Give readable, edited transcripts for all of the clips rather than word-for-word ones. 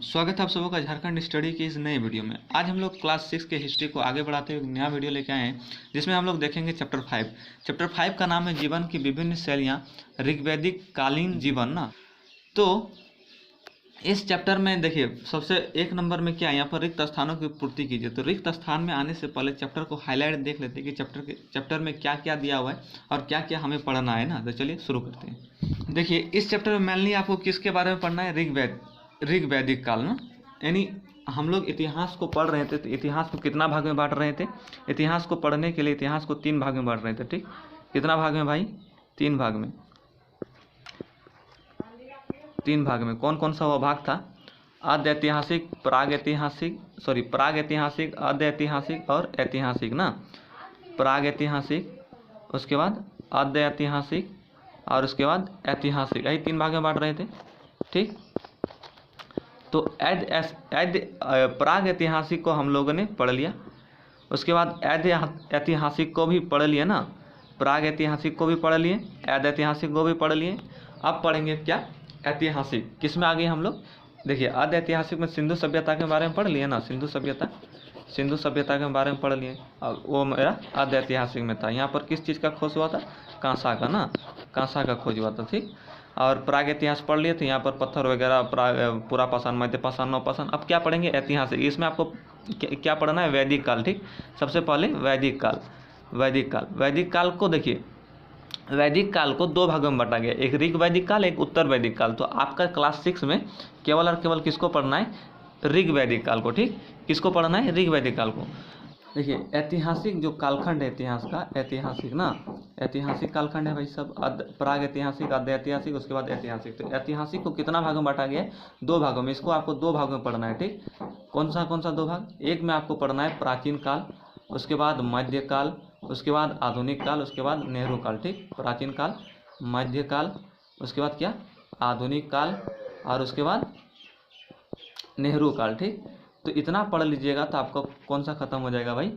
स्वागत है आप सबों का झारखंड स्टडी की इस नए वीडियो में। आज हम लोग क्लास 6 के हिस्ट्री को आगे बढ़ाते हुए नया वीडियो लेके आए हैं, जिसमें हम लोग देखेंगे चैप्टर 5। चैप्टर 5 का नाम है जीवन की विभिन्न शैलियाँ, ऋग्वैदिक कालीन जीवन ना। तो इस चैप्टर में देखिए सबसे एक नंबर में क्या है, यहाँ पर रिक्त स्थानों की पूर्ति कीजिए। तो रिक्त स्थान में आने से पहले चैप्टर को हाईलाइट देख लेते हैं कि चैप्टर में क्या क्या दिया हुआ है और क्या क्या हमें पढ़ना है ना। तो चलिए शुरू करते हैं। देखिए इस चैप्टर में मेनली आपको किसके बारे में पढ़ना है, ऋग्वैदिक काल ना। यानी हम लोग इतिहास को पढ़ रहे थे, तो इतिहास को कितना भाग में बांट रहे थे। इतिहास को पढ़ने के लिए इतिहास को 3 भाग में बांट रहे थे, ठीक। कितना भाग में भाई? 3 भाग में। 3 भाग में कौन कौन सा वो भाग था? आद्य ऐतिहासिक, प्राग ऐतिहासिक, आद्य ऐतिहासिक और ऐतिहासिक ना। प्राग ऐतिहासिक, उसके बाद आद्य ऐतिहासिक और उसके बाद ऐतिहासिक, यही 3 भाग में बांट रहे थे, ठीक। तो प्राग ऐतिहासिक को हम लोगों ने पढ़ लिया, उसके बाद ऐतिहासिक को भी पढ़ लिया ना। प्राग ऐतिहासिक को भी पढ़ लिए, ऐतिहासिक को भी पढ़ लिए। अब पढ़ेंगे क्या? ऐतिहासिक। किस में आ गए हम लोग? देखिए आद्य ऐतिहासिक में सिंधु सभ्यता के बारे में पढ़ लिए ना। सिंधु सभ्यता के बारे में पढ़ लिए, और वो मेरा आद्य ऐतिहासिक में था। यहाँ पर किस चीज़ का खोज हुआ था? कांसा का ना, कांसा का खोज हुआ था, ठीक। और प्राग इतिहास पढ़ लिए थे, यहाँ पर पत्थर वगैरह, पूरा पाषाण, मध्य पाषाण, नवपाषाण। अब क्या पढ़ेंगे? ऐतिहासिक। इसमें आपको क्या पढ़ना है? वैदिक काल, ठीक। सबसे पहले वैदिक काल को देखिए, वैदिक काल को 2 भागों में बांटा गया, एक ऋग वैदिक काल, एक उत्तर वैदिक काल। तो आपका क्लास 6 में केवल और केवल किसको पढ़ना है? ऋग वैदिक काल को, ठीक। किसको पढ़ना है? ऋग वैदिक काल को। देखिए ऐतिहासिक जो कालखंड है इतिहास का, ऐतिहासिक ना, ऐतिहासिक कालखंड है भाई सब। प्राग ऐतिहासिक, आद्य ऐतिहासिक, उसके बाद ऐतिहासिक। तो ऐतिहासिक को कितना भागों में बांटा गया है? 2 भागों में। इसको आपको 2 भागों में पढ़ना है, ठीक। कौन सा 2 भाग? एक में आपको पढ़ना है प्राचीन काल, उसके बाद मध्यकाल, उसके बाद आधुनिक काल, उसके बाद नेहरू काल, ठीक। प्राचीन काल, मध्यकाल, उसके बाद क्या? आधुनिक काल, और उसके बाद नेहरू काल, ठीक। तो इतना पढ़ लीजिएगा तो आपका कौन सा खत्म हो जाएगा भाई?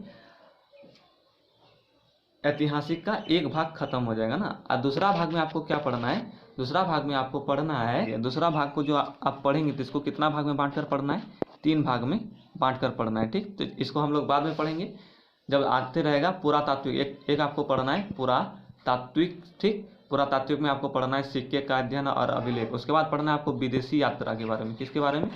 ऐतिहासिक का एक भाग खत्म हो जाएगा ना। और दूसरा भाग में आपको क्या पढ़ना है? दूसरा भाग में आपको पढ़ना है, दूसरा भाग को जो आप पढ़ेंगे तो इसको कितना भाग में बांट कर पढ़ना है? 3 भाग में बांट कर पढ़ना है, ठीक। तो इसको हम लोग बाद में पढ़ेंगे जब आते रहेगा। पुरातात्विक एक आपको पढ़ना है, पुरातात्विक, ठीक। पुरातात्विक में आपको पढ़ना है सिक्के का अध्ययन और अभिलेख। उसके बाद पढ़ना है आपको विदेशी यात्रा के बारे में। किसके बारे में?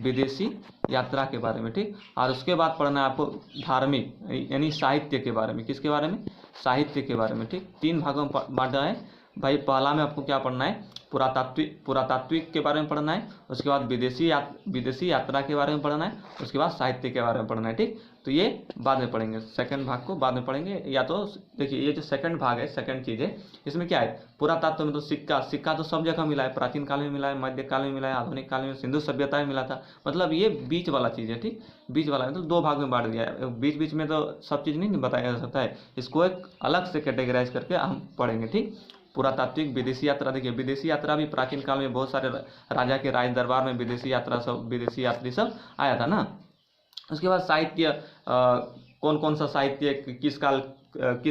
विदेशी यात्रा के बारे में, ठीक। और उसके बाद पढ़ना है आपको धार्मिक यानी साहित्य के बारे में। किसके बारे में? साहित्य के बारे में, ठीक। 3 भागों में बांटा है भाई। पहला में आपको क्या पढ़ना है? पुरातात्विक के बारे में पढ़ना है, उसके बाद विदेशी यात्रा के बारे में पढ़ना है, उसके बाद साहित्य के बारे में पढ़ना है, ठीक। तो ये बाद में पढ़ेंगे, सेकंड भाग को बाद में पढ़ेंगे। या तो देखिए ये जो सेकंड भाग है, सेकंड चीज़ है, इसमें क्या है? पुरातत्व में तो सिक्का तो सब जगह मिला है। प्राचीन काल में मिला है, मध्य काल में मिला है, आधुनिक काल में, सिंधु सभ्यता में मिला था। मतलब ये बीच वाला चीज़ है, ठीक। बीच वाला है, तो 2 भाग में बांट दिया है। बीच में तो सब चीज़ नहीं बताया जा सकता है, इसको एक अलग से कैटेगराइज करके हम पढ़ेंगे, ठीक। पुरातात्विक, विदेशी यात्रा। देखिए विदेशी यात्रा भी प्राचीन काल में बहुत सारे राजा के राज दरबार में विदेशी यात्री सब आया था ना। उसके बाद साहित्य, कौन कौन सा साहित्य किस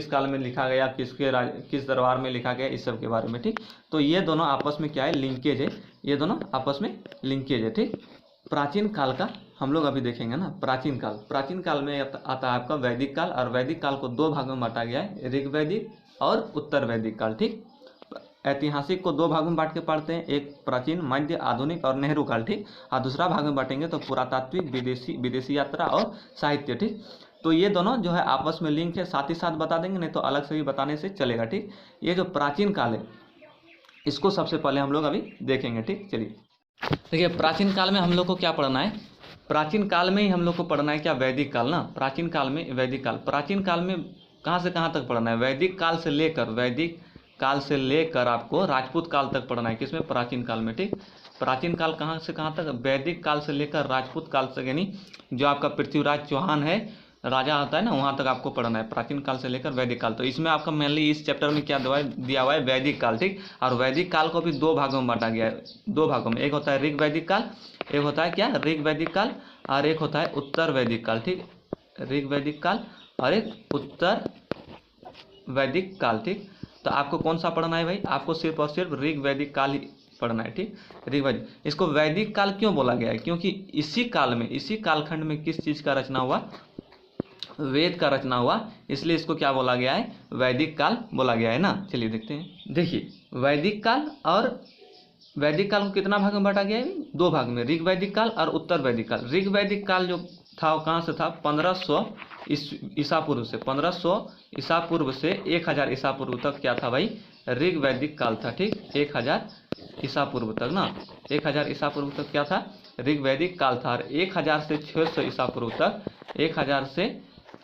काल में लिखा गया, किस दरबार में लिखा गया, इस सब के बारे में, ठीक। तो ये दोनों आपस में क्या है? लिंकेज है, ये दोनों आपस में लिंकेज है, ठीक। प्राचीन काल का हम लोग अभी देखेंगे ना। प्राचीन काल में आता है आपका वैदिक काल, और वैदिक काल को 2 भागों में बांटा गया है, ऋग्वैदिक और उत्तर वैदिक काल, ठीक। ऐतिहासिक को 2 भागों में बांट के पढ़ते हैं, एक प्राचीन, मध्य, आधुनिक और नेहरू काल, ठीक। और दूसरा भाग में बांटेंगे तो पुरातात्विक, विदेशी यात्रा और साहित्य, ठीक। तो ये दोनों जो है आपस में लिंक है, साथ ही साथ बता देंगे, नहीं तो अलग से भी बताने से चलेगा, ठीक। ये जो प्राचीन काल है इसको सबसे पहले हम लोग अभी देखेंगे, ठीक। चलिए देखिए प्राचीन काल में हम लोग को क्या पढ़ना है? प्राचीन काल में ही हम लोग को पढ़ना है क्या? वैदिक काल ना। प्राचीन काल में वैदिक काल। प्राचीन काल में कहाँ से कहाँ तक पढ़ना है? वैदिक काल से लेकर आपको राजपूत काल तक पढ़ना है। किसमें? प्राचीन काल में, ठीक। प्राचीन काल कहाँ से कहाँ तक? वैदिक काल से लेकर राजपूत काल तक, यानी जो आपका पृथ्वीराज चौहान है, राजा होता है ना, वहाँ तक आपको पढ़ना है, प्राचीन काल से लेकर वैदिक काल। तो इसमें आपका मेनली इस चैप्टर में क्या दिया हुआ है? वैदिक काल, ठीक। और वैदिक काल को भी 2 भागों में बांटा गया है, 2 भागों में। एक होता है ऋग वैदिक काल, एक होता है क्या? ऋग वैदिक काल, और एक होता है उत्तर वैदिक काल, ठीक। ऋग वैदिक काल और एक उत्तर वैदिक काल, ठीक। तो आपको कौन सा पढ़ना है भाई? आपको सिर्फ और सिर्फ ऋग वैदिक काल ही पढ़ना है। ठीक, ऋग वैदिक, इसको वैदिक काल क्यों बोला गया है? क्योंकि इसी काल में, इसी कालखंड में किस चीज़ का रचना हुआ? वेद का रचना हुआ, इसलिए इसको क्या बोला गया है? वैदिक काल बोला गया है ना। चलिए देखते हैं। देखिए वैदिक काल और वैदिक काल को कितना भाग में बांटा गया है? 2 भाग में, ऋग वैदिक काल और उत्तर वैदिक काल। ऋग वैदिक काल जो था वो कहाँ से था? 1500 ईसा पूर्व से, 1500 ईसा पूर्व से 1000 ईसा पूर्व तक क्या था भाई? ऋग वैदिक काल था। ठीक, 1000 ईसा पूर्व तक ना, 1000 ईसा पूर्व तक क्या था? ऋग वैदिक काल था। और 1000 से 600 ईसा पूर्व तक, 1000 से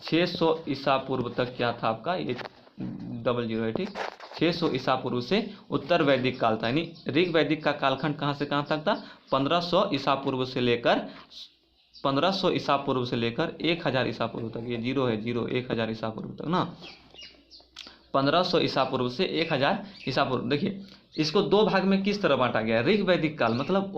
600 ईसा पूर्व तक क्या था आपका? ये 00 है। ठीक, 600 ईसा पूर्व से उत्तर वैदिक काल था। यानी ऋग वैदिक का कालखंड कहाँ से कहाँ तक था? 1500 ईसा पूर्व से लेकर 1500 ईसा पूर्व से लेकर 1000 ईसा पूर्व तक। ये 0 है, 0 1000 ईसा पूर्व तक ना, 1500 ईसा पूर्व से 1000 ईसा पूर्व। देखिए इसको 2 भाग में किस तरह बांटा गया? ऋग वैदिक काल मतलब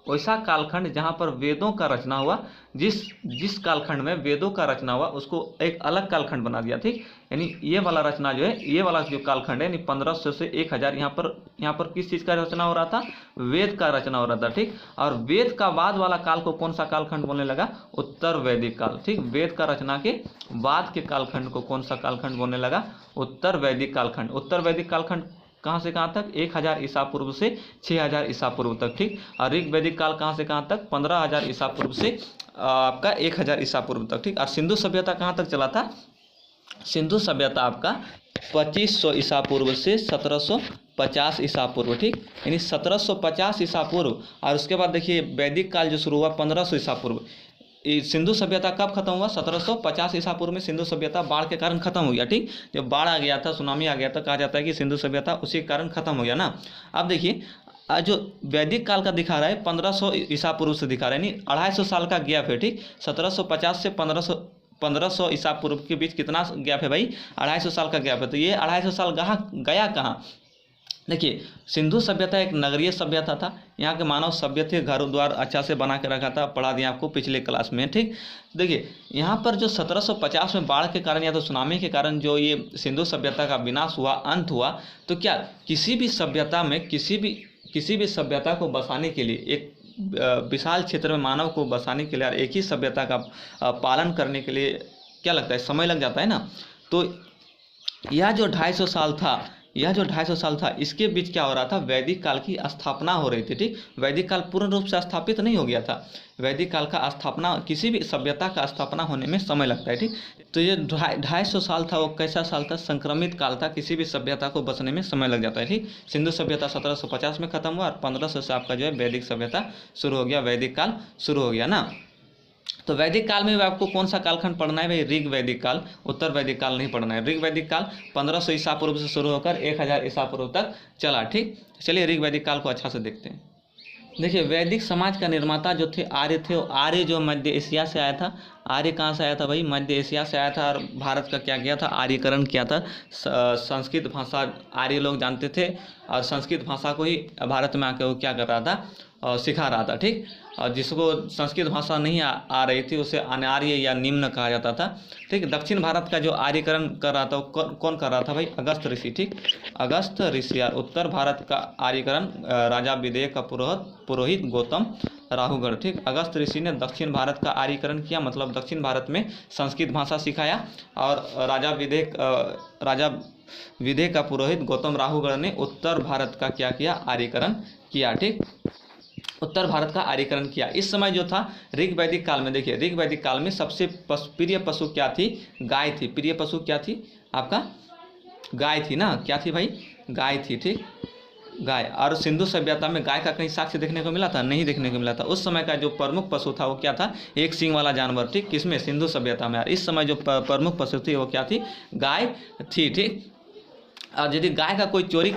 वैसा कालखंड जहाँ पर वेदों का रचना हुआ, जिस कालखंड में वेदों का रचना हुआ उसको एक अलग कालखंड बना दिया। ठीक, यानी ये वाला रचना जो है, ये वाला जो कालखंड है, यानी 1500 से 1000, यहाँ पर किस चीज़ का रचना हो रहा था? वेद का रचना हो रहा था। ठीक, और वेद का बाद वाला काल को कौन सा कालखंड बोलने लगा? उत्तर वैदिक काल। ठीक, वेद का रचना के बाद के कालखंड को कौन सा कालखंड बोलने लगा? उत्तर वैदिक कालखंड। उत्तर वैदिक कालखंड कहाँ से कहाँ तक? 1000 ईसा पूर्व से 6000 ईसा पूर्व तक। ठीक, और ऋग वैदिक काल कहाँ से कहाँ तक? 15000 ईसा पूर्व से आपका 1000 ईसा पूर्व तक। ठीक, और सिंधु सभ्यता कहाँ तक चला था? सिंधु सभ्यता आपका 2500 ईसा पूर्व से 1750 ईसा पूर्व। ठीक, यानी 1750 ईसा पूर्व। और उसके बाद देखिए वैदिक काल जो शुरू हुआ 1500 ईसा पूर्व। सिंधु सभ्यता कब खत्म हुआ? 1750 ईसा पूर्व में सिंधु सभ्यता बाढ़ के कारण खत्म हो गया। ठीक, जब बाढ़ आ गया था, सुनामी आ गया था, कहा जाता है कि सिंधु सभ्यता उसी के कारण खत्म हो गया ना। अब देखिए जो वैदिक काल का दिखा रहा है 1500 ईसा पूर्व से दिखा रहा है, यानी 250 साल का गैप है। ठीक, 1750 से 1500 ईसा पूर्व के बीच कितना गैप है भाई? 250 साल का गैप है। तो ये 250 साल गया कहाँ? देखिए सिंधु सभ्यता एक नगरीय सभ्यता था। यहाँ के मानव सभ्य थे, घर द्वार अच्छा से बना के रखा था, पढ़ा दिया आपको पिछले क्लास में। ठीक, देखिए यहाँ पर जो 1750 में बाढ़ के कारण या तो सुनामी के कारण जो ये सिंधु सभ्यता का विनाश हुआ, अंत हुआ, तो क्या किसी भी सभ्यता में किसी भी सभ्यता को बसाने के लिए, एक विशाल क्षेत्र में मानव को बसाने के लिए और एक ही सभ्यता का पालन करने के लिए क्या लगता है? समय लग जाता है ना। तो यह जो 250 साल था, इसके बीच क्या हो रहा था? वैदिक काल की स्थापना हो रही थी। ठीक, वैदिक काल पूर्ण रूप से स्थापित नहीं हो गया था। वैदिक काल का स्थापना, किसी भी सभ्यता का स्थापना होने में समय लगता है। ठीक, तो ये 250 साल था, वो कैसा साल था? संक्रमित काल था, किसी भी सभ्यता को बसने में समय लग जाता है। ठीक, सिंधु सभ्यता 1750 में खत्म हुआ और 1500 से आपका जो है वैदिक सभ्यता शुरू हो गया, वैदिक काल शुरू हो गया ना। तो वैदिक काल में आपको कौन सा कालखंड पढ़ना है भाई? ऋग वैदिक काल, उत्तर वैदिक काल नहीं पढ़ना है। ऋग वैदिक काल 1500 ईसा पूर्व से शुरू होकर 1000 ईसा पूर्व तक चला। ठीक, चलिए ऋग वैदिक काल को अच्छा से देखते हैं। देखिए वैदिक समाज का निर्माता जो थे आर्य थे। आर्य जो मध्य एशिया से आया था। आर्य कहाँ से आया था भाई? मध्य एशिया से आया था और भारत का क्या किया था? आर्यकरण किया था। संस्कृत भाषा आर्य लोग जानते थे और संस्कृत भाषा को ही भारत में आकर वो क्या कर रहा था? सिखा रहा था। ठीक, और जिसको संस्कृत भाषा नहीं आ रही थी उसे अनार्य या निम्न कहा जाता था। ठीक, दक्षिण भारत का जो आर्यकरण कर रहा था वो कौन कर रहा था भाई? अगस्त ऋषि। ठीक, अगस्त ऋषि। और उत्तर भारत का आर्यकरण राजा विदेह का पुरोहित गौतम राहुगढ़। ठीक, अगस्त ऋषि ने दक्षिण भारत का आर्यकरण किया, मतलब दक्षिण भारत में संस्कृत भाषा सिखाया। और राजा विदेह का पुरोहित गौतम राहुगढ़ ने उत्तर भारत का क्या किया? आर्यकरण किया। ठीक, उत्तर भारत का आर्यकरण किया। इस समय जो था ऋग वैदिक काल में, देखिए ऋग वैदिक काल में सबसे प्रिय पशु क्या थी? गाय थी। प्रिय पशु क्या थी आपका? गाय थी ना। क्या थी भाई? गाय थी। ठीक, गाय। और सिंधु सभ्यता में गाय का कहीं साक्ष्य देखने को मिला था? नहीं देखने को मिला था। उस समय का जो प्रमुख पशु था वो क्या था? एक सींग वाला जानवर। ठीक, किसमें? सिंधु सभ्यता में। और इस समय जो प्रमुख पशु थी वो क्या थी? गाय थी। ठीक, और यदि गाय का कोई चोरी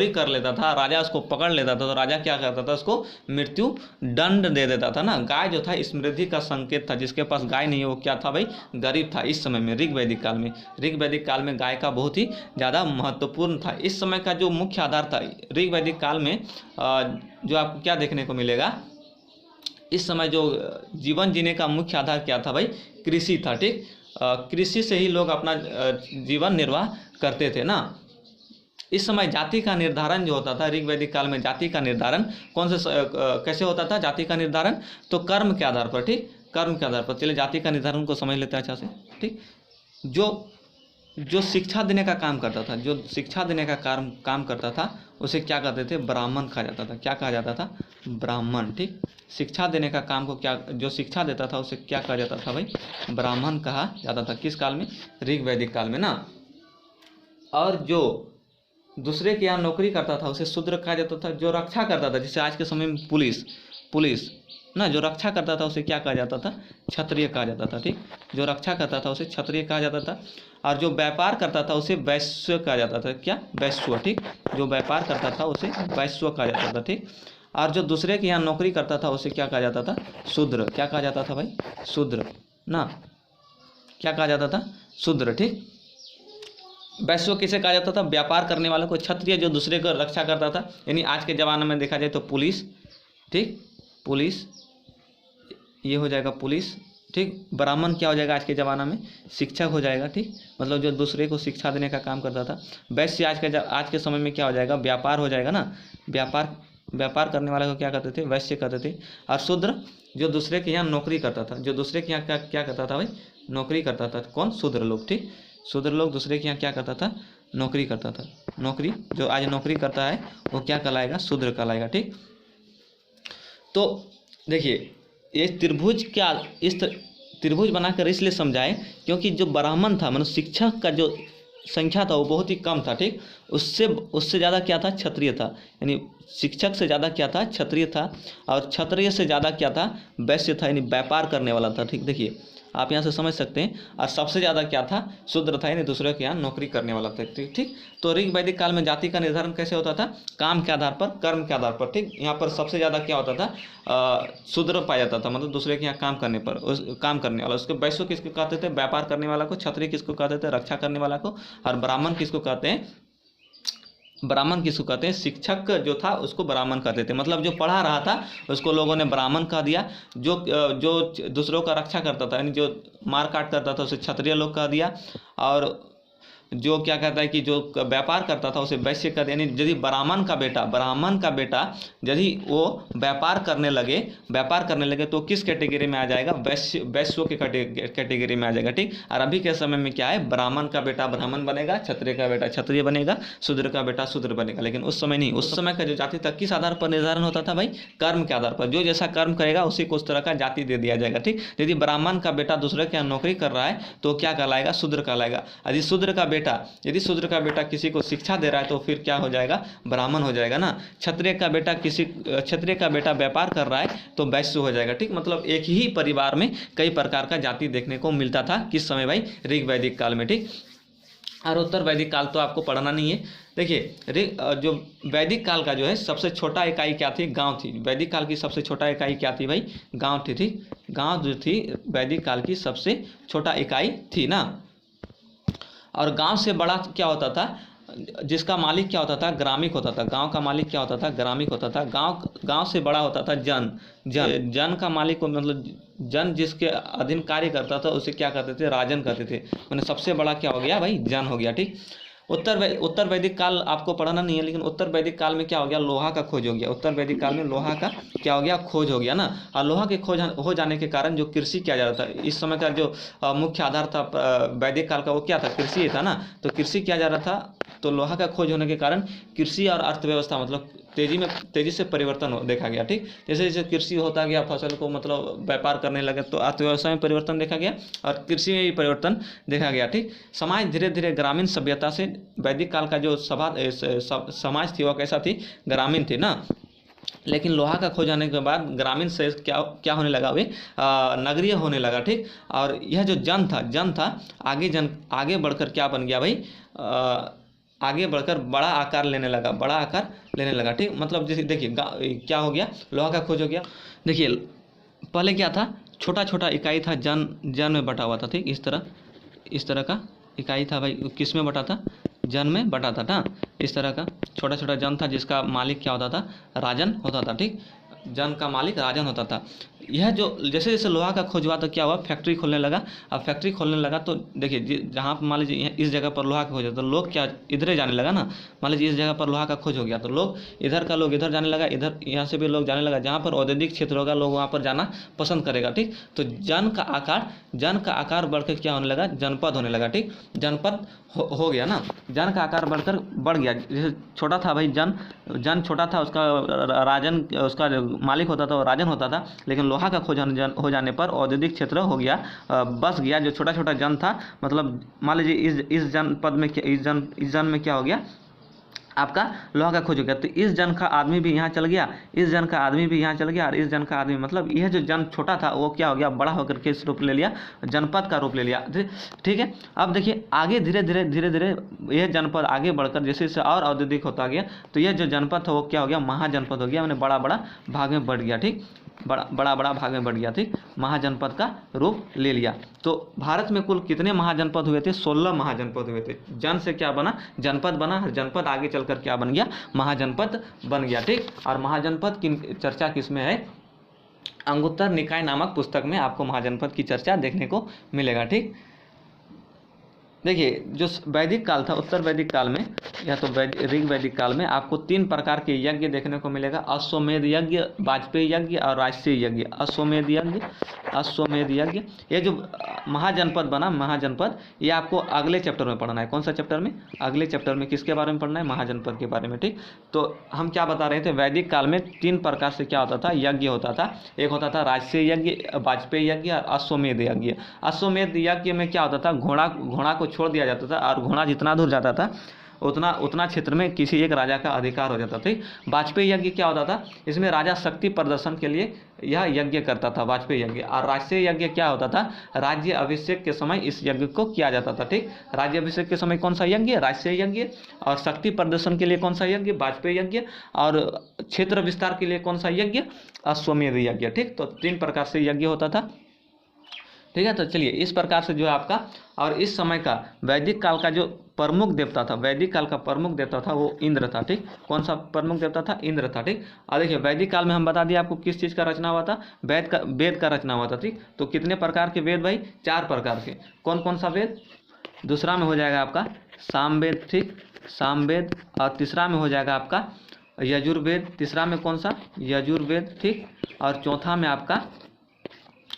कर लेता था, राजा उसको पकड़ लेता था, तो राजा क्या करता था? उसको मृत्यु दंड दे देता था ना। गाय जो था समृद्धि का संकेत था। जिसके पास गाय नहीं है वो क्या था भाई? गरीब था। इस समय में ऋग वैदिक काल में गाय का बहुत ही ज़्यादा महत्वपूर्ण था। इस समय का जो मुख्य आधार था ऋग वैदिक काल में, जो आपको क्या देखने को मिलेगा? इस समय जो जीवन जीने का मुख्य आधार क्या था भाई? कृषि था। ठीक, कृषि से ही लोग अपना जीवन निर्वाह करते थे ना। इस समय जाति का निर्धारण जो होता था ऋग वैदिक काल में, जाति का निर्धारण कौन से कैसे होता था जाति का निर्धारण? तो कर्म के आधार पर, ठीक, कर्म के आधार पर। चलिए जाति का निर्धारण को समझ लेते हैं अच्छा से, ठीक। जो शिक्षा देने का काम करता था, जो शिक्षा देने का काम करता था उसे क्या कहते थे? ब्राह्मण कहा जाता था। क्या कहा जाता था? ब्राह्मण, ठीक। शिक्षा देने का काम को क्या, जो शिक्षा देता था उसे क्या कहा जाता था भाई? ब्राह्मण कहा जाता था। किस काल में? ऋग वैदिक काल में ना। और जो दूसरे के यहाँ नौकरी करता था उसे शूद्र कहा जाता था। जो रक्षा करता था, जैसे आज के समय में पुलिस ना, जो रक्षा करता था उसे क्या कहा जाता था? क्षत्रिय कहा जाता था, ठीक। जो रक्षा करता था उसे क्षत्रिय कहा जाता था। और जो व्यापार करता था उसे वैश्य कहा जाता था। क्या? वैश्य, ठीक। जो व्यापार करता था उसे वैश्य कहा जाता था, ठीक। और जो दूसरे के यहाँ नौकरी करता था उसे क्या कहा जाता था? शूद्र। क्या कहा जाता था भाई? शूद्र ना। क्या कहा जाता था? शूद्र, ठीक। वैश्य किसे कहा जाता था? व्यापार करने वालों को। क्षत्रिय जो दूसरे को रक्षा करता था, यानी आज के ज़माने में देखा जाए तो पुलिस, ठीक, पुलिस ये हो जाएगा पुलिस, ठीक। ब्राह्मण क्या हो जाएगा आज के ज़माना में? शिक्षक हो जाएगा, ठीक। मतलब जो दूसरे को शिक्षा देने का काम करता था। वैश्य आज के समय में क्या हो जाएगा? व्यापार हो जाएगा ना। व्यापार करने वाले को क्या कहते थे? वैश्य कहते थे। और शूद्र जो दूसरे के यहाँ नौकरी करता था, जो दूसरे के यहाँ क्या करता था भाई? नौकरी करता था। कौन? शूद्र लोग, ठीक। शूद्र लोग दूसरे के यहाँ क्या करता था? नौकरी करता था। नौकरी, जो आज नौकरी करता है वो क्या कहलाएगा? शूद्र कहलाएगा, ठीक। तो देखिए ये त्रिभुज क्या, इस त्रिभुज बनाकर इसलिए समझाए क्योंकि जो ब्राह्मण था, मतलब शिक्षक का जो संख्या था वो बहुत ही कम था, ठीक। उससे ज़्यादा क्या था? क्षत्रिय था। यानी शिक्षक से ज़्यादा क्या था? क्षत्रिय था। और क्षत्रिय से ज़्यादा क्या था? वैश्य था, यानी व्यापार करने वाला था, ठीक। देखिए आप यहाँ से समझ सकते हैं। और सबसे ज़्यादा क्या था? शूद्र था, यानी दूसरे के यहाँ नौकरी करने वाला था, ठीक। तो ऋग वैदिक काल में जाति का निर्धारण कैसे होता था? काम के आधार पर, कर्म के आधार पर, ठीक। यहाँ पर सबसे ज़्यादा क्या होता था? शूद्र पाया जाता था, मतलब दूसरे के यहाँ काम करने पर, काम करने वाला। उसको वैश्य किसको कहते थे? व्यापार करने वाला को। क्षत्रिय किसको कहते थे? रक्षा करने वाला को। और ब्राह्मण किसको कहते हैं? ब्राह्मण किसको कहते हैं? शिक्षक जो था उसको ब्राह्मण कहते थे। मतलब जो पढ़ा रहा था उसको लोगों ने ब्राह्मण कह दिया। जो दूसरों का रक्षा करता था, यानी जो मार काट करता था उसे क्षत्रिय लोग कह दिया। और जो क्या कहता है कि जो व्यापार करता था उसे वैश्य कह दिया। यानी यदि ब्राह्मण का बेटा यदि वो व्यापार करने लगे तो किस कैटेगरी में आ जाएगा? वैश्यों के कैटेगरी में आ जाएगा, ठीक। और अभी के समय में क्या है? ब्राह्मण का बेटा ब्राह्मण बनेगा, क्षत्रिय का बेटा क्षत्रिय बनेगा, शूद्र का बेटा शूद्र बनेगा। लेकिन उस समय नहीं। उस समय का जो जाति था किस आधार पर निर्धारण होता था भाई? कर्म के आधार पर। जो जैसा कर्म करेगा उसी को उस तरह का जाति दे दिया जाएगा, ठीक। यदि ब्राह्मण का बेटा दूसरे के यहाँ नौकरी कर रहा है तो क्या कहलाएगा? शूद्र कहलाएगा। यदि शूद्र का बेटा किसी को शिक्षा दे रहा है तो फिर क्या हो जाएगा? ब्राह्मण हो जाएगा ना। क्षत्रिय का बेटा व्यापार कर रहा है तो वैश्य हो जाएगा, ठीक। मतलब एक ही परिवार में कई प्रकार का जाति देखने को मिलता था। किस समय भाई? ऋग वैदिक काल में, ठीक। और उत्तर वैदिक काल तो आपको पढ़ना नहीं है। देखिए जो वैदिक काल का जो है सबसे छोटा इकाई क्या थी? गांव थी। वैदिक काल की सबसे छोटा इकाई क्या थी भाई? गांव थी, ठीक। गांव जो थी वैदिक काल की सबसे छोटा इकाई थी ना। और गांव से बड़ा क्या होता था? जिसका मालिक क्या होता था? ग्रामिक होता था। गांव का मालिक क्या होता था? ग्रामिक होता था। गांव से बड़ा होता था जन का मालिक को, मतलब जन जिसके अधीन कार्य करता था उसे क्या कहते थे? राजन कहते थे। मैंने सबसे बड़ा क्या हो गया भाई? जन हो गया, ठीक। उत्तर वैदिक काल आपको पढ़ना नहीं है, लेकिन उत्तर वैदिक काल में क्या हो गया? लोहा का खोज हो गया। उत्तर वैदिक काल में लोहा का क्या हो गया? खोज हो गया ना। और लोहा के खोज हो जाने के कारण जो कृषि किया जा रहा था, इस समय का जो मुख्य आधार था वैदिक काल का वो क्या था? कृषि था ना। तो कृषि किया जा रहा था, तो लोहा का खोज होने के कारण कृषि और अर्थव्यवस्था मतलब तेजी से परिवर्तन देखा गया, ठीक। जैसे जैसे कृषि होता गया, फसल को मतलब व्यापार करने लगे तो अर्थव्यवस्था में परिवर्तन देखा गया और कृषि में भी परिवर्तन देखा गया, ठीक। समाज धीरे धीरे ग्रामीण सभ्यता से, वैदिक काल का जो समाज थी वो कैसा थी? ग्रामीण थी ना। लेकिन लोहा का खोज आने के बाद ग्रामीण से क्या होने लगा? वे नगरीय होने लगा, ठीक। और यह जो जन था आगे बढ़कर क्या बन गया भाई? आगे बढ़कर बड़ा आकार लेने लगा, ठीक। मतलब जैसे देखिए क्या हो गया? लोहा का खोज हो गया। देखिए पहले क्या था? छोटा छोटा इकाई था, जन में बटा हुआ था, ठीक। इस तरह का इकाई था भाई। किस में बटा था? जन में बटा था ना। इस तरह का छोटा छोटा जन था जिसका मालिक क्या होता था? राजन होता था, ठीक। जन का मालिक राजन होता था। यह जो जैसे जैसे लोहा का खोज हुआ तो क्या हुआ, फैक्ट्री खोलने लगा। अब फैक्ट्री खोलने लगा तो देखिए जहाँ पर मान लीजिए इस जगह पर लोहा का खोज है तो लोग क्या इधर ही जाने लगा ना। मान लीजिए इस जगह पर लोहा का खोज हो गया तो लोग लोग इधर जाने लगा, इधर यहाँ से भी लोग जाने लगा। जहाँ पर औद्योगिक क्षेत्र होगा लोग वहाँ पर जाना पसंद करेगा। ठीक, तो जन का आकार बढ़कर क्या होने लगा, जनपद होने लगा। ठीक, जनपद हो गया ना, जन का आकार बढ़ गया। जैसे छोटा था भाई जन छोटा था, उसका राजन उसका जो मालिक होता था वो राजन होता था, लेकिन लोहा का खोज हो जाने पर औद्योगिक क्षेत्र हो गया, बस गया। जो छोटा छोटा जन था, मतलब मान लीजिए इस जनपद में इस जन में क्या हो गया, आपका लोहा का खोज हो गया। तो इस जन का आदमी भी यहाँ चल गया, इस जन का आदमी भी यहाँ चल गया, और इस जन का आदमी, मतलब यह जो जन छोटा था वो क्या हो गया, बड़ा होकर के इस रूप ले लिया, जनपद का रूप ले लिया। ठीक है, अब देखिए आगे धीरे धीरे यह जनपद आगे बढ़कर जैसे जैसे और औद्योगिक होता गया तो यह जो जनपद था वो क्या हो गया, महाजनपद हो गया, मैंने बड़ा बड़ा भाग में बढ़ गया। ठीक, बड़ा भाग में बढ़ गया। ठीक, महाजनपद का रूप ले लिया। तो भारत में कुल कितने महाजनपद हुए थे, 16 महाजनपद हुए थे। जन से क्या बना, जनपद बना, और जनपद आगे चलकर क्या बन गया, महाजनपद बन गया। ठीक, और महाजनपद की चर्चा किसमें है, अंगुत्तर निकाय नामक पुस्तक में आपको महाजनपद की चर्चा देखने को मिलेगा। ठीक, देखिए जो वैदिक काल था, उत्तर वैदिक काल में या तो ऋग वैदिक काल में आपको 3 प्रकार के यज्ञ देखने को मिलेगा, अश्वमेध यज्ञ, वाजपेयी यज्ञ और राजसूय यज्ञ। अश्वमेध यज्ञ, ये जो महाजनपद बना, महाजनपद, ये आपको अगले चैप्टर में पढ़ना है। कौन सा चैप्टर में, अगले चैप्टर में किसके बारे में पढ़ना है, महाजनपद के बारे में। ठीक, तो हम क्या बता रहे थे, वैदिक काल में 3 प्रकार से क्या होता था, यज्ञ होता था। एक होता था राजसूय यज्ञ, वाजपेयी यज्ञ और अश्वमेध यज्ञ। अश्वमेध यज्ञ में क्या होता था, घोड़ा को छोड़ दिया जाता था, और घोड़ा जितना दूर जाता था उतना क्षेत्र में किसी एक राजा का अधिकार हो जाता था। वाजपेयी यज्ञ क्या होता था, इसमें राजा शक्ति प्रदर्शन के लिए यह यज्ञ करता था, वाजपेयी यज्ञ। और राजसूय यज्ञ क्या होता था, राज्य अभिषेक के समय इस यज्ञ को किया जाता था। ठीक, राज्य अभिषेक के समय कौन सा यज्ञ, राजसूय यज्ञ, और शक्ति प्रदर्शन के लिए कौन सा यज्ञ, वाजपेयी यज्ञ, और क्षेत्र विस्तार के लिए कौन सा यज्ञ, अश्वमेध यज्ञ। ठीक, तो 3 प्रकार से यज्ञ होता था। ठीक है, तो चलिए इस प्रकार से जो है आपका, और इस समय का वैदिक काल का जो प्रमुख देवता था, वैदिक काल का प्रमुख देवता था वो इंद्र था। ठीक, कौन सा प्रमुख देवता था, इंद्र था। ठीक, और देखिए वैदिक काल में हम बता दिया आपको किस चीज़ का रचना हुआ था, वेद का रचना हुआ था। ठीक, तो कितने प्रकार के वेद भाई, 4 प्रकार के। कौन कौन सा वेद, दूसरा में हो जाएगा आपका सामवेद। ठीक, सामवेद, और तीसरा में हो जाएगा आपका यजुर्वेद। तीसरा में कौन सा, यजुर्वेद। ठीक, और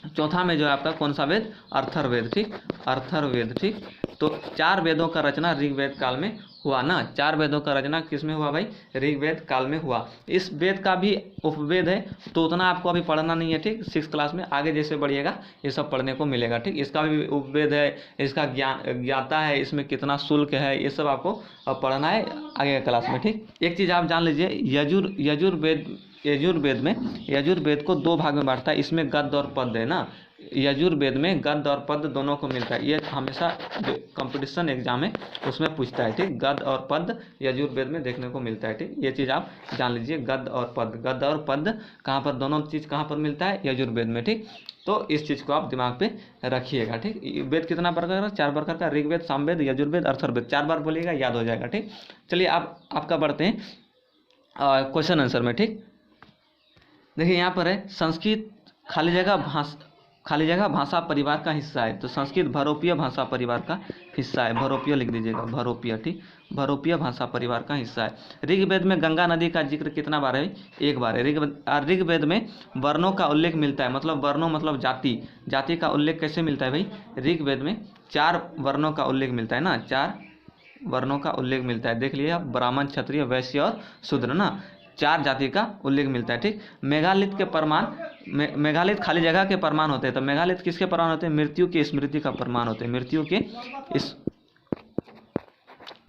चौथा में जो है आपका कौन सा वेद, अर्थर्वेद। ठीक, अर्थर्वेद। ठीक, तो 4 वेदों का रचना ऋग्वेद काल में हुआ ना। 4 वेदों का रचना किस में हुआ भाई, ऋग्वेद काल में हुआ। इस वेद का भी उपवेद है, तो उतना आपको अभी पढ़ना नहीं है। ठीक, 6th क्लास में आगे जैसे बढ़िएगा ये सब पढ़ने को मिलेगा। ठीक, इसका भी उपवेद है, इसका ज्ञाता है, इसमें कितना शुल्क है, ये सब आपको पढ़ना है आगे क्लास में। ठीक, एक चीज़ आप जान लीजिए, यजुर्वेद को 2 भाग में बांटता है। इसमें गद्य और पद्य है ना, यजुर्वेद में गद्य और पद्य दोनों को मिलता है। ये हमेशा जो कंपटीशन एग्जाम है उसमें पूछता है। ठीक, गद्य और पद्य यजुर्वेद में देखने को मिलता है। ठीक, ये चीज़ आप जान लीजिए, गद्य और पद्य कहाँ पर, दोनों चीज़ कहाँ पर मिलता है, यजुर्वेद में। ठीक, तो इस चीज़ को आप दिमाग पे रखिएगा। ठीक, वेद कितना प्रकार का, 4 प्रकार का, ऋग्वेद, सामवेद, यजुर्वेद, अर्थर्वेद। 4 बार बोलिएगा, याद हो जाएगा। ठीक, चलिए आप आपका बढ़ते हैं क्वेश्चन आंसर में। ठीक, देखिए यहाँ पर है संस्कृत खाली जगह भाषा परिवार का हिस्सा है। तो संस्कृत भरोपीय भाषा परिवार का हिस्सा है, भरोपीय लिख दीजिएगा, भरोपीय। ठीक, भरोपीय भाषा परिवार का हिस्सा है। ऋग्वेद में गंगा नदी का जिक्र कितना बार है, 1 बार है। ऋग्वेद में वर्णों का उल्लेख मिलता है, मतलब वर्णों मतलब जाति का उल्लेख कैसे मिलता है भाई, ऋग्वेद में 4 वर्णों का उल्लेख मिलता है ना, 4 वर्णों का उल्लेख मिलता है। देख लीजिए, ब्राह्मण, क्षत्रिय, वैश्य और शूद्र ना, 4 जाति का उल्लेख मिलता है। ठीक, मेगालिथ के प्रमाण, मेगालिथ खाली जगह के प्रमाण होते हैं। तो मेगालिथ किसके प्रमाण होते हैं, मृत्यु की स्मृति का प्रमाण होते हैं, मृत्यु के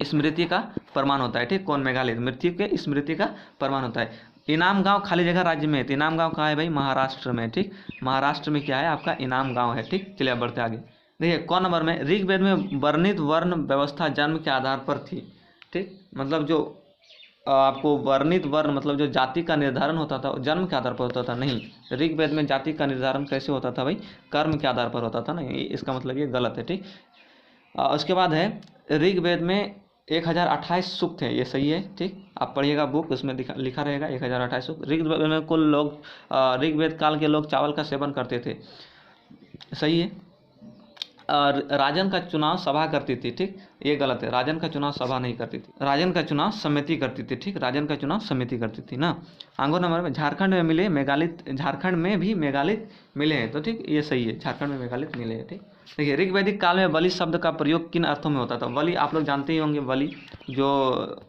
स्मृति का प्रमाण होता है। ठीक, कौन, मेगालिथ, मृत्यु के स्मृति का प्रमाण होता है। इनाम गांव खाली जगह राज्य में है। तो इनाम गांव कहाँ है भाई, महाराष्ट्र में। ठीक, महाराष्ट्र में क्या है आपका, इनाम गांव है। ठीक, चलिए अब बढ़ते आगे। देखिए कौन नंबर में, ऋग्वेद में वर्णित वर्ण व्यवस्था जन्म के आधार पर थी। ठीक, मतलब जो आपको वर्णित वर्ण मतलब जो जाति का निर्धारण होता था जन्म के आधार पर होता था, नहीं। ऋग्वेद में जाति का निर्धारण कैसे होता था भाई, कर्म के आधार पर होता था ना, इसका मतलब ये गलत है। ठीक, उसके बाद है ऋग्वेद में 1028 सूक्त है, ये सही है। ठीक, आप पढ़िएगा बुक, उसमें लिखा रहेगा 1028 सूक्त। ऋग्वेद में कुल लोग ऋग्वेद काल के लोग चावल का सेवन करते थे, सही है। और राजन का चुनाव सभा करती थी, ठीक, ये गलत है, राजन का चुनाव सभा नहीं करती थी, राजन का चुनाव समिति करती थी, ठीक, राजन का चुनाव समिति करती थी ना। आंगो नंबर में झारखंड में मिले मेगालिथ, झारखंड में भी मेगालिथ मिले हैं, तो ठीक ये सही है, झारखंड में मेगालिथ मिले हैं, ठीक। देखिए ऋग्वैदिक काल में बलि शब्द का प्रयोग किन अर्थों में होता था। बलि आप लोग जानते ही होंगे, बलि जो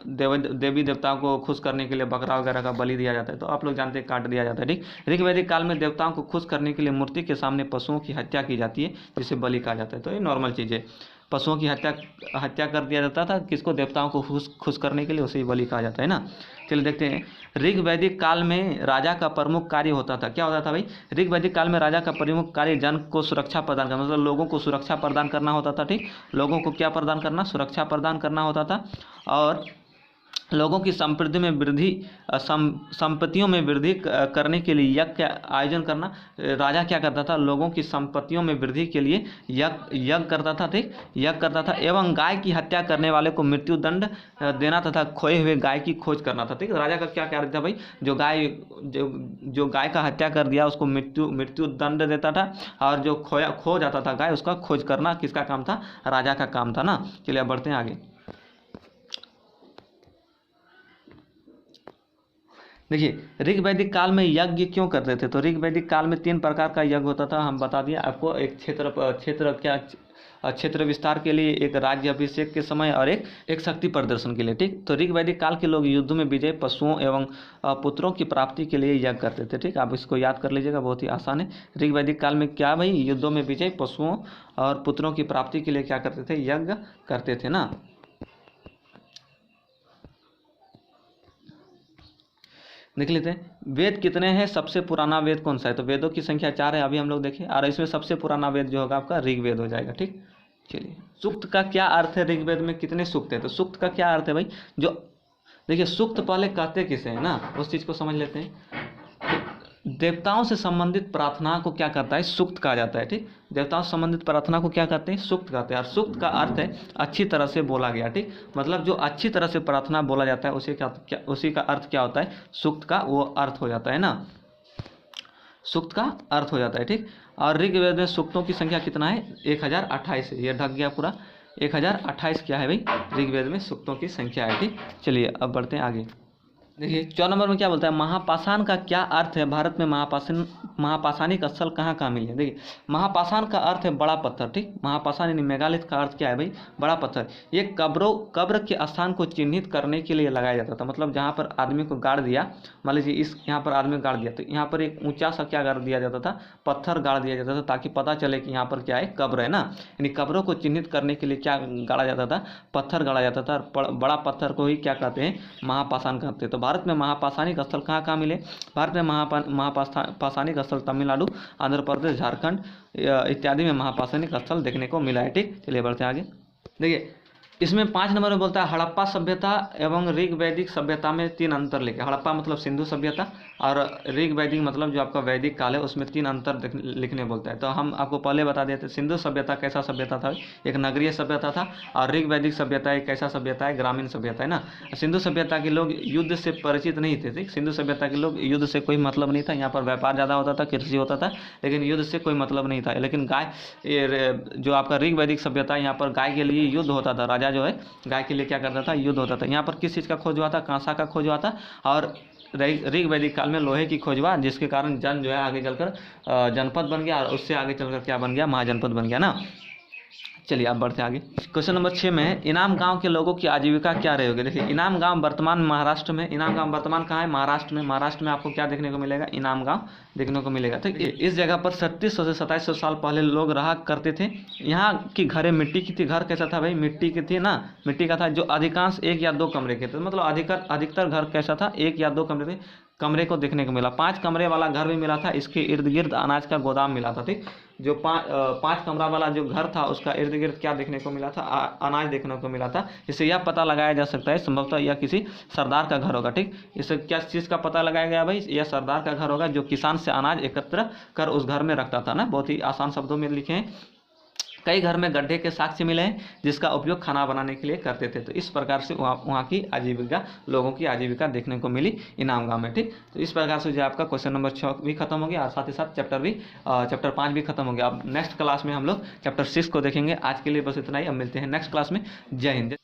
देवी देवताओं को खुश करने के लिए बकरा वगैरह का बलि दिया जाता है, तो आप लोग जानते हैं काट दिया जाता है, ठीक। ऋग्वैदिक काल में देवताओं को खुश करने के लिए मूर्ति के सामने पशुओं की हत्या की जाती है, जिसे बलि कहा जाता है। तो ये नॉर्मल चीज़ है, पशुओं की हत्या कर दिया जाता था, किसको, देवताओं को खुश करने के लिए, उसे बलि कहा जाता है ना। चलिए देखते हैं, ऋग्वैदिक काल में राजा का प्रमुख कार्य होता था, क्या होता था भाई। ऋग्वैदिक काल में राजा का प्रमुख कार्य जन को सुरक्षा प्रदान करना, मतलब लोगों को सुरक्षा प्रदान करना होता था, ठीक। लोगों को क्या प्रदान करना, सुरक्षा प्रदान करना होता था। और लोगों की समृद्धि में वृद्धि, संपत्तियों में वृद्धि करने के लिए यज्ञ का आयोजन करना। राजा क्या करता था, लोगों की संपत्तियों में वृद्धि के लिए यज्ञ करता था, ठीक, यज्ञ करता था। एवं गाय की हत्या करने वाले को मृत्यु दंड देना तथा खोए हुए गाय की खोज करना था, ठीक। राजा का क्या कार्य था भाई, जो गाय का हत्या कर दिया उसको मृत्यु दंड देता था, और जो खो जाता था गाय, उसका खोज करना किसका काम था, राजा का काम था ना। चलिए अब बढ़ते हैं आगे। देखिए ऋग्वैदिक काल में यज्ञ क्यों करते थे, तो ऋग्वैदिक काल में 3 प्रकार का यज्ञ होता था, हम बता दिया आपको। एक क्षेत्र विस्तार के लिए, एक राज्य अभिषेक के समय, और एक शक्ति प्रदर्शन के लिए, ठीक। तो ऋग्वैदिक काल के लोग युद्ध में विजय, पशुओं एवं पुत्रों की प्राप्ति के लिए यज्ञ करते थे, ठीक। आप इसको याद कर लीजिएगा, बहुत ही आसान है। ऋग्वैदिक काल में क्या भाई, युद्धों में विजय, पशुओं और पुत्रों की प्राप्ति के लिए क्या करते थे, यज्ञ करते थे ना। देख लेते हैं, वेद कितने हैं, सबसे पुराना वेद कौन सा है, तो वेदों की संख्या 4 है, अभी हम लोग देखें। और इसमें सबसे पुराना वेद जो होगा आपका ऋग्वेद हो जाएगा, ठीक। चलिए सूक्त का क्या अर्थ है, ऋग्वेद में कितने सूक्त है, तो सूक्त का क्या अर्थ है भाई, जो देखिए सूक्त पहले कहते किसे हैं ना, उस चीज़ को समझ लेते हैं। देवताओं से संबंधित प्रार्थना को क्या करता है, सूक्त कहा जाता है, ठीक। देवताओं से संबंधित प्रार्थना को क्या कहते हैं, सूक्त कहते हैं। और सूक्त का अर्थ है अच्छी तरह से बोला गया, ठीक। मतलब जो अच्छी तरह से प्रार्थना बोला जाता है उसी का अर्थ क्या होता है, सूक्त का वो अर्थ हो जाता है ना, सूक्त का अर्थ हो जाता है, ठीक। और ऋग्वेद में सूक्तों की संख्या कितना है, 1028 है, ये ढक गया पूरा। 1028 क्या है भाई, ऋग्वेद में सूक्तों की संख्या है, ठीक। चलिए अब बढ़ते हैं आगे। देखिए 4 नंबर में क्या बोलता है, महापाषाण का क्या अर्थ है, भारत में महापाषाणिक स्थल कहाँ मिले हैं। देखिए महापाषाण का अर्थ है बड़ा पत्थर, ठीक। महापाषाण यानी मेगालिथ का अर्थ क्या है भाई, बड़ा पत्थर। ये कब्र के स्थान को चिन्हित करने के लिए लगाया जाता था, मतलब जहाँ पर आदमी को गाड़ दिया, मान लीजिए यहाँ पर आदमी गाड़ दिया, तो यहाँ पर एक ऊंचा सा क्या गाड़ दिया जाता था, पत्थर गाड़ दिया जाता था, ताकि पता चले कि यहाँ पर क्या है, कब्र है ना। यानी कब्रों को चिन्हित करने के लिए क्या गाड़ा जाता था, पत्थर गाड़ा जाता था। और बड़ा पत्थर को ही क्या कहते हैं, महापाषाण कहते हैं। तो भारत में महापाषाणिक स्थल कहाँ मिले, भारत में महापाषाणिक स्थल तमिलनाडु, आंध्र प्रदेश, झारखंड इत्यादि में महापाषाणिक स्थल देखने को मिला है, ठीक। चलिए बढ़ते हैं आगे। देखिए इसमें 5 नंबर में बोलता है हड़प्पा सभ्यता एवं ऋग्वैदिक सभ्यता में 3 अंतर लिखे। हड़प्पा मतलब सिंधु सभ्यता, और ऋग्वैदिक मतलब जो आपका वैदिक काल है, उसमें 3 अंतर लिखने बोलता है। तो हम आपको पहले बता देते, सिंधु सभ्यता कैसा सभ्यता था, एक नगरीय सभ्यता था। और ऋग्वैदिक सभ्यता एक कैसा सभ्यता है, ग्रामीण सभ्यता है ना। सिंधु सभ्यता के लोग युद्ध से परिचित नहीं थे, ठीक। सिंधु सभ्यता के लोग युद्ध से कोई मतलब नहीं था, यहाँ पर व्यापार ज़्यादा होता था, कृषि होता था, लेकिन युद्ध से कोई मतलब नहीं था। लेकिन जो आपका ऋग्वैदिक सभ्यता, यहाँ पर गाय के लिए युद्ध होता था, राजा जो है गाय के लिए क्या करता था, युद्ध होता था। यहाँ पर किस चीज़ का खोज हुआ था, कांसा का खोज हुआ था। और ऋग्वैदिक काल में लोहे की खोज हुआ, जिसके कारण जन जो है आगे चलकर जनपद बन गया, और उससे आगे चलकर क्या बन गया, महाजनपद बन गया ना। चलिए आप बढ़ते आगे। क्वेश्चन नंबर 6 में है इनाम गांव के लोगों की आजीविका क्या रही होगी। देखिए इनाम गांव वर्तमान महाराष्ट्र में, इनाम गांव वर्तमान कहाँ है, महाराष्ट्र में। महाराष्ट्र में आपको क्या देखने को मिलेगा, इनाम गांव देखने को मिलेगा, ठीक है। इस जगह पर 3600 से 2700 साल पहले लोग रहा करते थे। यहाँ की घरें मिट्टी की थी। घर कैसा था भाई, मिट्टी की थी ना, मिट्टी का था, जो अधिकांश 1 या 2 कमरे के थे। मतलब अधिकतर घर कैसा था, 1 या 2 कमरे थे। कमरे को देखने को मिला। 5 कमरे वाला घर भी मिला था, इसके इर्द गिर्द अनाज का गोदाम मिला था, ठीक। जो 5 कमरा वाला जो घर था, उसका इर्द गिर्द क्या देखने को मिला था, अनाज देखने को मिला था। इससे यह पता लगाया जा सकता है संभवतः यह किसी सरदार का घर होगा, ठीक। इससे क्या चीज़ का पता लगाया गया भाई, यह सरदार का घर होगा, जो किसान से अनाज एकत्र कर उस घर में रखता था ना। बहुत ही आसान शब्दों में लिखे हैं। कई घर में गड्ढे के साक्ष्य मिले हैं जिसका उपयोग खाना बनाने के लिए करते थे। तो इस प्रकार से वहाँ की आजीविका, लोगों की आजीविका देखने को मिली इनाम गांव में। ठीक, तो इस प्रकार से जो आपका क्वेश्चन नंबर 6 भी खत्म हो गया और साथ ही साथ चैप्टर 5 भी खत्म हो गया। अब नेक्स्ट क्लास में हम लोग चैप्टर 6 को देखेंगे। आज के लिए बस इतना ही, अब मिलते हैं नेक्स्ट क्लास में। जय हिंद।